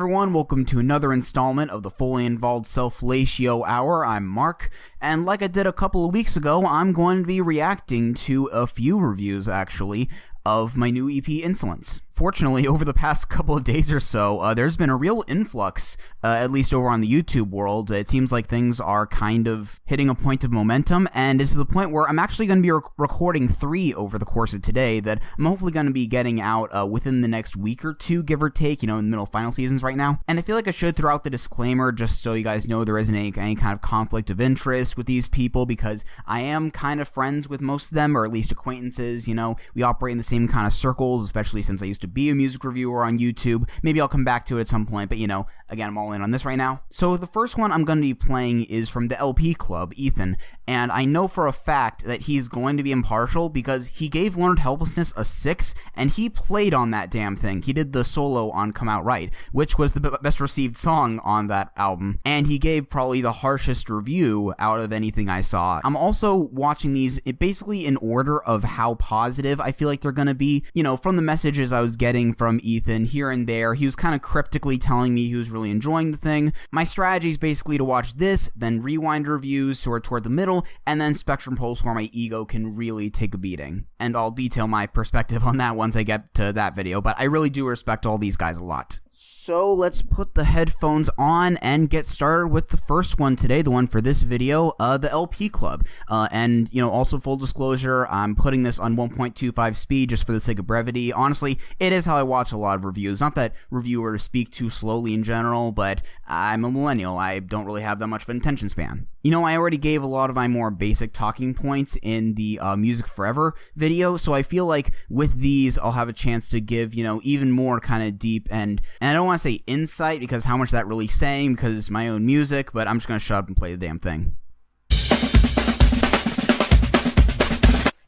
everyone, welcome to another installment of the Fully Involved Self-Fellatio Hour. I'm Mark, and like I did a couple of weeks ago, I'm going to be reacting to a few reviews, actually, of my new EP, Insolence. Fortunately, over the past couple of days or so, there's been a real influx, at least over on the YouTube world. It seems like things are kind of hitting a point of momentum, and it's to the point where I'm actually going to be recording 3 over the course of today that I'm hopefully going to be getting out within the next week or two, give or take, in the middle of final seasons right now. And I feel like I should throw out the disclaimer just so you guys know there isn't any kind of conflict of interest with these people, because I am kind of friends with most of them, or at least acquaintances. We operate in the same kind of circles, especially since I used to be a music reviewer on YouTube. Maybe I'll come back to it at some point, but again, I'm all in on this right now. So the first one I'm going to be playing is from the LP Club, Ethan, and I know for a fact that he's going to be impartial because he gave Learned Helplessness a 6, and he played on that damn thing. He did the solo on Come Out Right, which was the best received song on that album, and he gave probably the harshest review out of anything I saw. I'm also watching these basically in order of how positive I feel like they're going to be. From the messages I was getting from Ethan here and there, he was kind of cryptically telling me he was really enjoying the thing. My strategy is basically to watch this, then Rewind reviews sort of toward the middle, and then Spectrum Pulse where my ego can really take a beating. And I'll detail my perspective on that once I get to that video, but I really do respect all these guys a lot. So let's put the headphones on and get started with the first one today, the one for this video, the LP Club. And also full disclosure, I'm putting this on 1.25 speed just for the sake of brevity. Honestly, it is how I watch a lot of reviews. Not that reviewers speak too slowly in general, but I'm a millennial. I don't really have that much of an attention span. I already gave a lot of my more basic talking points in the Music Forever video, so I feel like with these, I'll have a chance to give, even more kind of deep and I don't want to say insight, because how much that really saying, because it's my own music, but I'm just going to shut up and play the damn thing.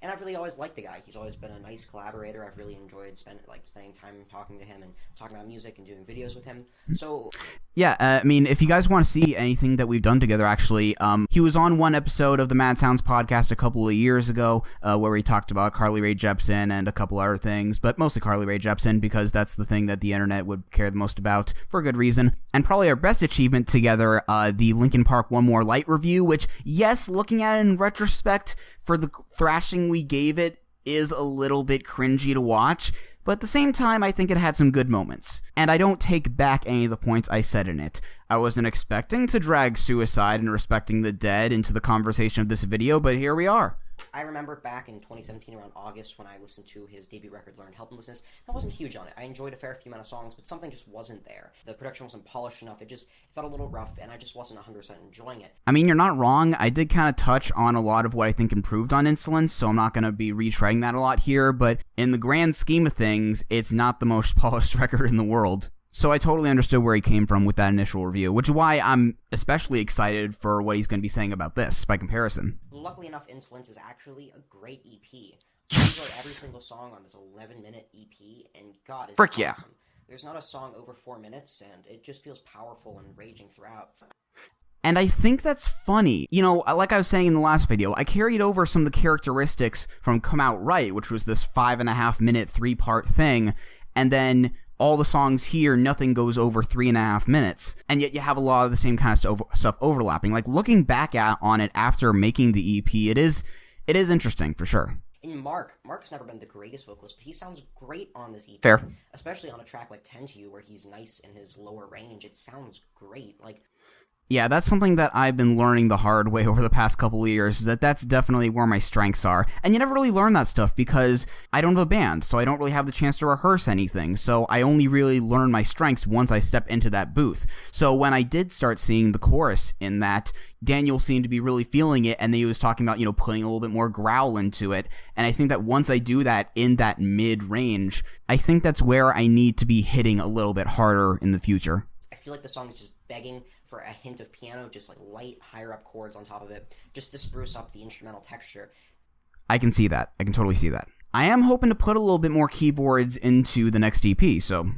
And I've really always liked the guy. He's always been a nice collaborator. I've really enjoyed spending time talking to him and talking about music and doing videos with him. So yeah, if you guys want to see anything that we've done together, actually, he was on one episode of the Mad Sounds podcast a couple of years ago, where we talked about Carly Rae Jepsen and a couple other things, but mostly Carly Rae Jepsen, because that's the thing that the internet would care the most about, for a good reason. And probably our best achievement together, the Linkin Park One More Light review, which, yes, looking at it in retrospect, for the thrashing we gave it, is a little bit cringy to watch, but at the same time, I think it had some good moments. And I don't take back any of the points I said in it. I wasn't expecting to drag suicide and respecting the dead into the conversation of this video, but here we are. I remember back in 2017, around August, when I listened to his debut record, Learned Helplessness. I wasn't huge on it. I enjoyed a fair few amount of songs, but something just wasn't there. The production wasn't polished enough. It felt a little rough, and I just wasn't 100% enjoying it. You're not wrong. I did kind of touch on a lot of what I think improved on Insolence, so I'm not going to be retreading that a lot here, but in the grand scheme of things, it's not the most polished record in the world. So I totally understood where he came from with that initial review, which is why I'm especially excited for what he's going to be saying about this, by comparison. Luckily enough, Insolence is actually a great EP. I enjoyed every single song on this 11-minute EP, and God, it's awesome. Yeah. There's not a song over 4 minutes, and it just feels powerful and raging throughout. And I think that's funny. Like I was saying in the last video, I carried over some of the characteristics from Come Out Right, which was this 5.5-minute 3-part thing, and then all the songs here, nothing goes over 3.5 minutes, and yet you have a lot of the same kind of stuff overlapping. Like, looking back on it after making the EP, it is interesting, for sure. And Mark's never been the greatest vocalist, but he sounds great on this EP. Fair. Especially on a track like 10 to You, where he's nice in his lower range. It sounds great. Yeah, that's something that I've been learning the hard way over the past couple of years, that's definitely where my strengths are. And you never really learn that stuff because I don't have a band, so I don't really have the chance to rehearse anything, so I only really learn my strengths once I step into that booth. So when I did start seeing the chorus in that, Daniel seemed to be really feeling it, and then he was talking about, putting a little bit more growl into it, and I think that once I do that in that mid-range, I think that's where I need to be hitting a little bit harder in the future. I feel like the song is just begging for a hint of piano, just like light, higher up chords on top of it, just to spruce up the instrumental texture. I can see that. I can totally see that. I am hoping to put a little bit more keyboards into the next EP, so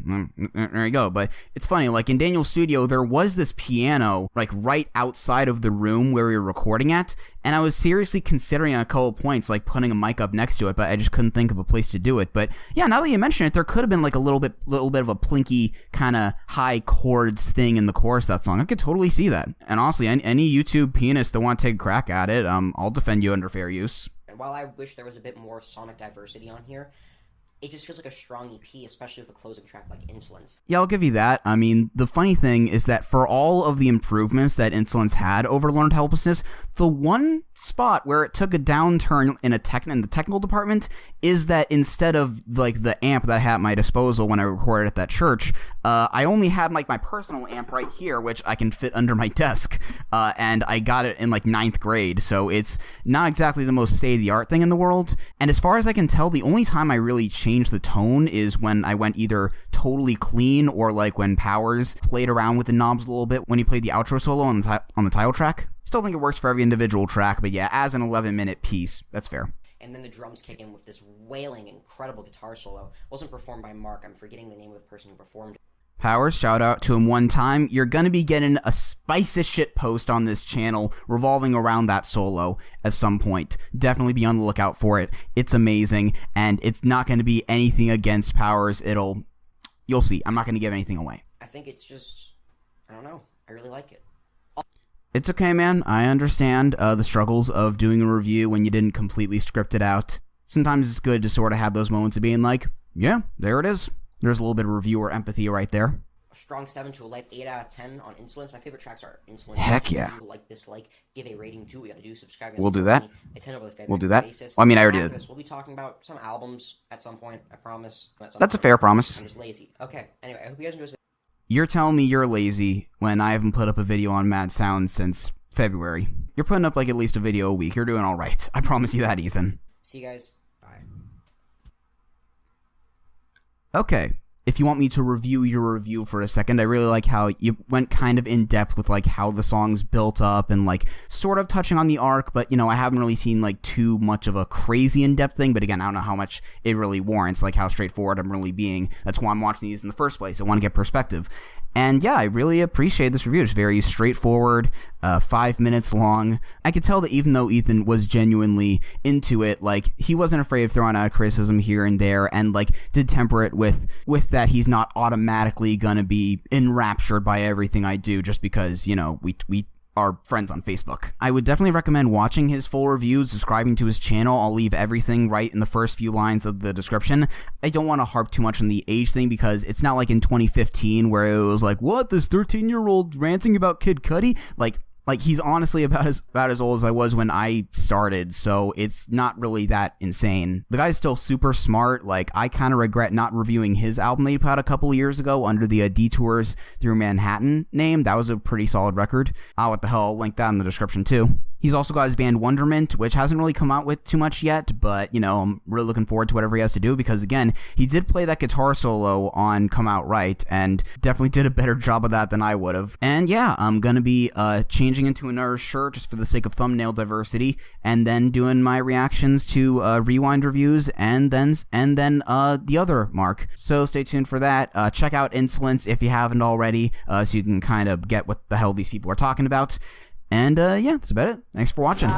there you go. But it's funny, like in Daniel's studio, there was this piano like right outside of the room where we were recording at, and I was seriously considering at a couple points like putting a mic up next to it, but I just couldn't think of a place to do it. But yeah, now that you mention it, there could have been like a little bit of a plinky kind of high chords thing in the chorus of that song. I could totally see that. And honestly, any YouTube pianist that want to take a crack at it, I'll defend you under fair use. While I wish there was a bit more sonic diversity on here, it just feels like a strong EP, especially with a closing track like Insolence. Yeah, I'll give you that. I mean, the funny thing is that for all of the improvements that Insolence had over Learned Helplessness, the one spot where it took a downturn in the technical department is that instead of like the amp that I had at my disposal when I recorded at that church, I only had like my personal amp right here, which I can fit under my desk, and I got it in like 9th grade, so it's not exactly the most state-of-the-art thing in the world. And as far as I can tell, the only time I really changed the tone is when I went either totally clean or like when Powers played around with the knobs a little bit when he played the outro solo on the title track. Still think it works for every individual track, but yeah, as an 11-minute piece, that's fair. And then the drums kick in with this wailing, incredible guitar solo. Wasn't performed by Mark. I'm forgetting the name of the person who performed it. Powers, shout out to him one time. You're gonna be getting a spicy shit post on this channel revolving around that solo at some point. Definitely be on the lookout for it. It's amazing, and it's not gonna be anything against Powers. You'll see. I'm not gonna give anything away. I think it's just, I don't know. I really like it. It's okay, man. I understand the struggles of doing a review when you didn't completely script it out. Sometimes it's good to sort of have those moments of being like, yeah, there it is. There's a little bit of reviewer empathy right there. A strong 7 to a light 8 out of 10 on Insolence. My favorite tracks are Insolence. Heck yeah. If you like, dislike, give a rating to. We gotta do subscribe. We'll do that. We'll do that. Basis. Well, I mean, I already did. We'll be talking about some albums at some point. I promise. That's a fair promise. I'm just lazy. Okay. Anyway, I hope you guys enjoy this. You're telling me you're lazy when I haven't put up a video on Mad Sounds since February. You're putting up like at least a video a week. You're doing all right. I promise you that, Ethan. See you guys. Bye. Okay. If you want me to review your review for a second, I really like how you went kind of in depth with like how the song's built up and like sort of touching on the arc, but you know, I haven't really seen like too much of a crazy in-depth thing, but again, I don't know how much it really warrants, like how straightforward I'm really being. That's why I'm watching these in the first place. I want to get perspective. And yeah, I really appreciate this review. It's very straightforward, 5 minutes long. I could tell that even though Ethan was genuinely into it, like he wasn't afraid of throwing out criticism here and there, and like did temper it with that he's not automatically gonna be enraptured by everything I do just because, you know, we are friends on Facebook. I would definitely recommend watching his full review, subscribing to his channel. I'll leave everything right in the first few lines of the description. I don't want to harp too much on the age thing because it's not like in 2015 where it was like, what, this 13-year-old ranting about Kid Cudi? Like he's honestly about as old as I was when I started, so it's not really that insane. The guy's still super smart. Like, I kind of regret not reviewing his album that he put out a couple of years ago under the Detours Through Manhattan name. That was a pretty solid record. What the hell, I'll link that in the description too. He's also got his band Wonderment, which hasn't really come out with too much yet, but, you know, I'm really looking forward to whatever he has to do because, again, he did play that guitar solo on Come Out Right, and definitely did a better job of that than I would have. And yeah, I'm gonna be changing into another shirt just for the sake of thumbnail diversity, and then doing my reactions to Rewind reviews, and then the other Mark. So stay tuned for that. Check out Insolence if you haven't already, so you can kind of get what the hell these people are talking about. And yeah, that's about it. Thanks for watching.